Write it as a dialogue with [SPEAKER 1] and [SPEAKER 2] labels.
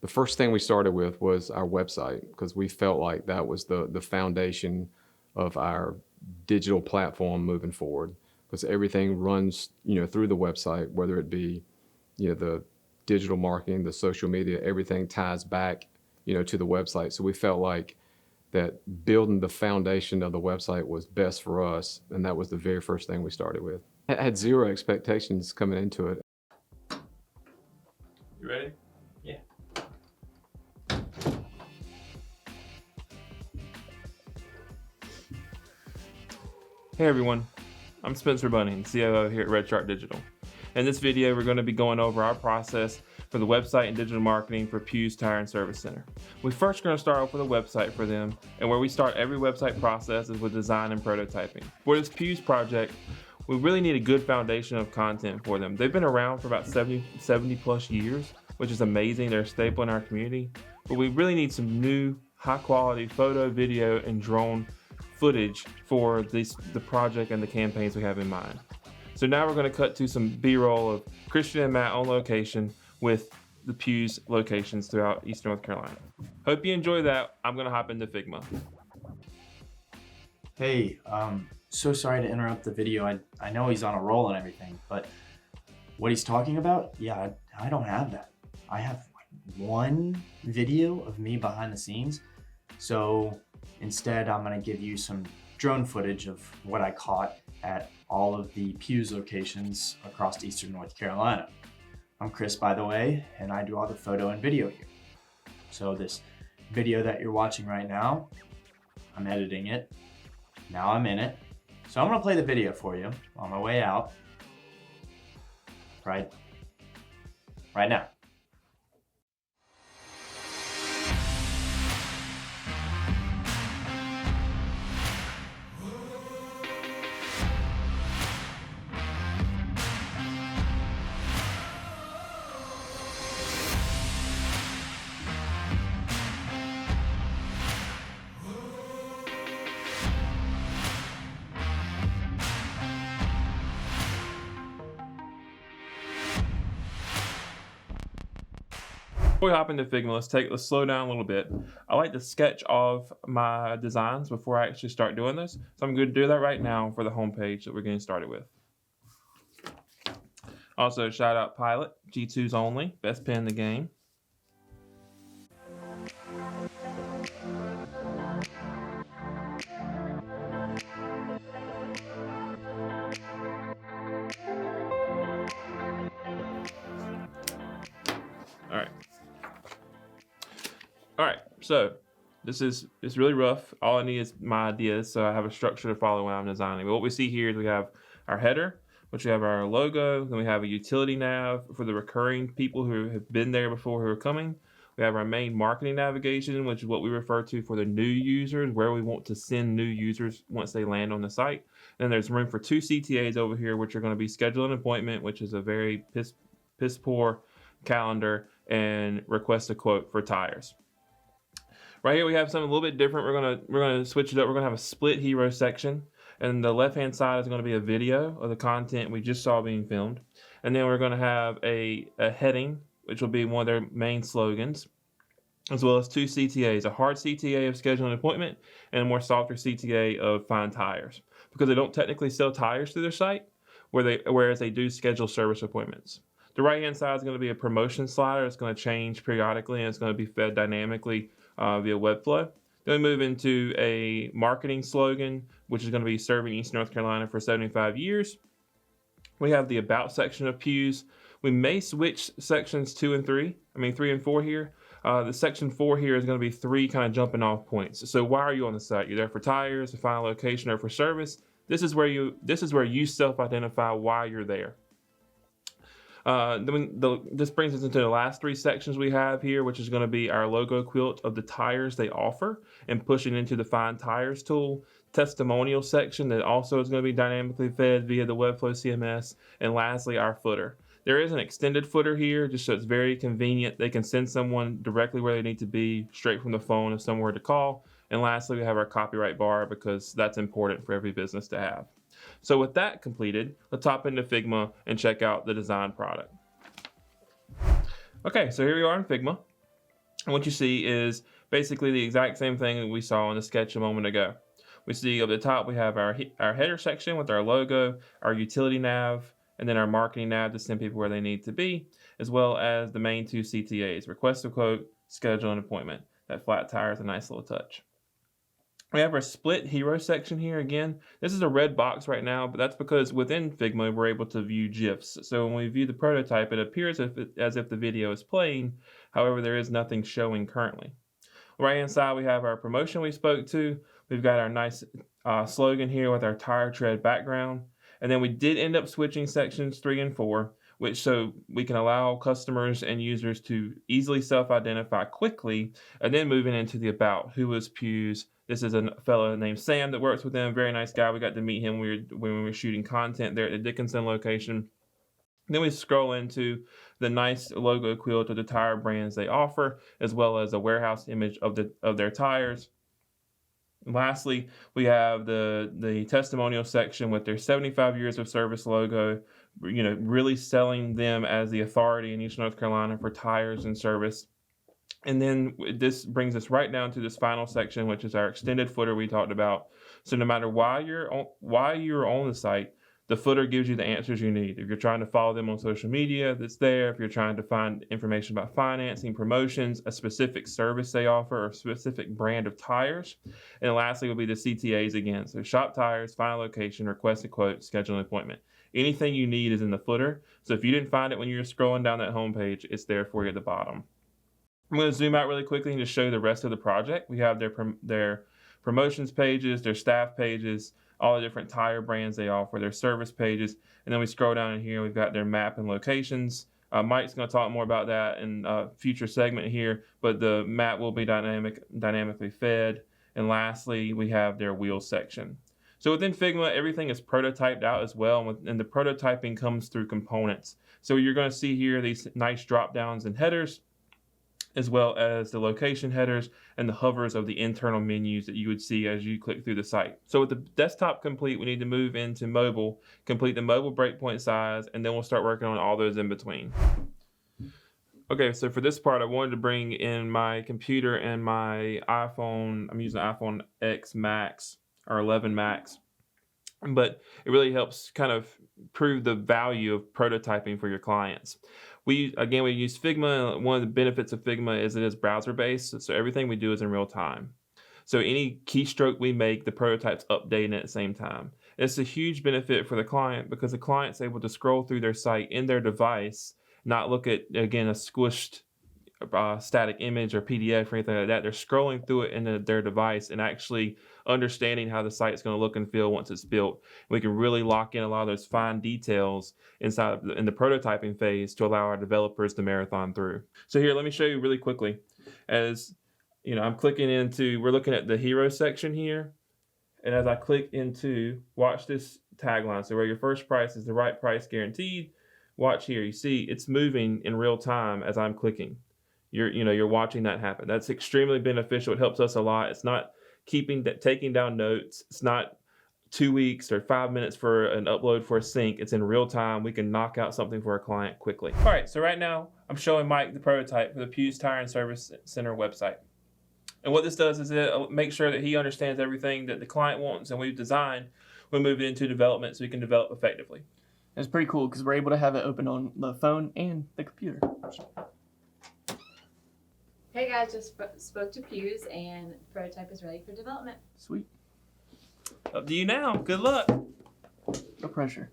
[SPEAKER 1] the first thing we started with was our website, because we felt like that was the foundation of our digital platform moving forward, because everything runs, through the website, whether it be, the digital marketing, the social media, everything ties back, to the website. So we felt like that building the foundation of the website was best for us, and that was the very first thing we started with. I had zero expectations coming into it.
[SPEAKER 2] You ready?
[SPEAKER 3] Yeah.
[SPEAKER 2] Hey everyone, I'm Spencer Bunning, COO here at Red Shark Digital. In this video, we're going to be going over our process for the website and digital marketing for Pugh's Tire and Service Center. We're first going to start off with a website for them, and where we start every website process is with design and prototyping. For this Pugh's project, we really need a good foundation of content for them. They've been around for about 70 plus years, which is amazing. They're a staple in our community, but we really need some new high quality photo, video, and drone footage for the project and the campaigns we have in mind. So now we're going to cut to some B-roll of Christian and Matt on location with the Pugh's locations throughout Eastern North Carolina. Hope you enjoy that. I'm going to hop into Figma.
[SPEAKER 3] Hey, so sorry to interrupt the video. I know he's on a roll and everything, but what he's talking about, yeah, I don't have that. I have one video of me behind the scenes. So instead, I'm gonna give you some drone footage of what I caught at all of the Pugh's locations across Eastern North Carolina. I'm Chris, by the way, and I do all the photo and video here. So this video that you're watching right now, I'm editing it. Now I'm in it. So I'm gonna play the video for you on my way out, right now.
[SPEAKER 2] Before we hop into Figma, let's slow down a little bit. I like to sketch off my designs before I actually start doing this. So I'm going to do that right now for the homepage that we're getting started with. Also, shout out Pilot, G2s only, best pen in the game. All right, so it's really rough. All I need is my ideas, so I have a structure to follow when I'm designing. But what we see here is we have our header, which we have our logo, then we have a utility nav for the recurring people who have been there before who are coming. We have our main marketing navigation, which is what we refer to for the new users, where we want to send new users once they land on the site. Then there's room for 2 CTAs over here, which are going to be schedule an appointment, which is a very piss poor calendar, and request a quote for tires. Right here we have something a little bit different. We're gonna switch it up. We're gonna have a split hero section, and the left-hand side is gonna be a video of the content we just saw being filmed, and then we're gonna have a heading, which will be one of their main slogans, as well as 2 CTAs: a hard CTA of schedule an appointment, and a more softer CTA of find tires, because they don't technically sell tires through their site, whereas they do schedule service appointments. The right-hand side is going to be a promotion slider. It's going to change periodically, and it's going to be fed dynamically via Webflow. Then we move into a marketing slogan, which is going to be serving East North Carolina for 75 years. We have the About section of Pugh's. We may switch sections 3 and 4 here. The section 4 here is going to be 3 kind of jumping off points. So why are you on the site? You're there for tires, to find a location, or for service. This is where you self-identify why you're there. This brings us into the last 3 sections we have here, which is going to be our logo quilt of the tires they offer and pushing into the Find Tires tool, testimonial section that also is going to be dynamically fed via the Webflow CMS, and lastly, our footer. There is an extended footer here, just so it's very convenient. They can send someone directly where they need to be, straight from the phone if somewhere to call. And lastly, we have our copyright bar, because that's important for every business to have. So with that completed, let's hop into Figma and check out the design product. Okay, so here we are in Figma. And what you see is basically the exact same thing that we saw in the sketch a moment ago. We see up the top we have our header section with our logo, our utility nav, and then our marketing nav to send people where they need to be, as well as the main two CTAs, request a quote, schedule an appointment. That flat tire is a nice little touch. We have our split hero section here again. This is a red box right now, but that's because within Figma we're able to view GIFs. So when we view the prototype, it appears as if the video is playing. However, there is nothing showing currently. Right hand side, we have our promotion we spoke to. We've got our nice slogan here with our tire tread background. And then we did end up switching sections 3 and 4, which so we can allow customers and users to easily self-identify quickly, and then moving into the about. Who was Pugh's? This is a fellow named Sam that works with them. Very nice guy. We got to meet him when we were shooting content there at the Dickinson location. Then we scroll into the nice logo quilt of the tire brands they offer, as well as a warehouse image of their tires. And lastly, we have the testimonial section with their 75 years of service logo, really selling them as the authority in Eastern North Carolina for tires and service. And then this brings us right down to this final section, which is our extended footer we talked about. So no matter why you're on the site, the footer gives you the answers you need. If you're trying to follow them on social media, that's there. If you're trying to find information about financing, promotions, a specific service they offer, or a specific brand of tires. And lastly will be the CTAs again. So shop tires, find a location, request a quote, schedule an appointment. Anything you need is in the footer. So if you didn't find it when you were scrolling down that homepage, it's there for you at the bottom. I'm going to zoom out really quickly and just show you the rest of the project. We have their promotions pages, their staff pages, all the different tire brands they offer, their service pages, and then we scroll down in here, we've got their map and locations. Mike's going to talk more about that in a future segment here, but the map will be dynamically fed. And lastly, we have their wheels section. So within Figma, everything is prototyped out as well, and the prototyping comes through components. So you're going to see here these nice drop downs and headers, as well as the location headers and the hovers of the internal menus that you would see as you click through the site. So with the desktop complete, we need to move into mobile, complete the mobile breakpoint size, and then we'll start working on all those in between. Okay, so for this part, I wanted to bring in my computer and my iPhone. I'm using the iPhone X Max or 11 Max, but it really helps kind of prove the value of prototyping for your clients. We use Figma. One of the benefits of Figma is it is browser-based, so everything we do is in real time. So any keystroke we make, the prototype's updating at the same time. It's a huge benefit for the client because the client's able to scroll through their site in their device, not look at, again, a squished static image or PDF or anything like that. They're scrolling through it in their device and actually understanding how the site's going to look and feel once it's built. We can really lock in a lot of those fine details in the prototyping phase to allow our developers to marathon through. So here, let me show you really quickly. As I'm clicking into, we're looking at the hero section here, and as I click into, watch this tagline. So where your first price is the right price guaranteed. Watch here. You see it's moving in real time as I'm clicking. You're watching that happen. That's extremely beneficial. It helps us a lot. It's not taking down notes. It's not 2 weeks or 5 minutes for an upload for a sync. It's in real time. We can knock out something for a client quickly. All right, so right now I'm showing Mike the prototype for the Pugh's Tire and Service Center website. And what this does is it makes sure that he understands everything that the client wants and we've designed. We move it into development so we can develop effectively.
[SPEAKER 4] It's pretty cool because we're able to have it open on the phone and the computer.
[SPEAKER 5] Hey guys, just spoke to Pugh's and the prototype is ready for development.
[SPEAKER 4] Sweet.
[SPEAKER 2] Up to you now. Good luck.
[SPEAKER 4] No pressure.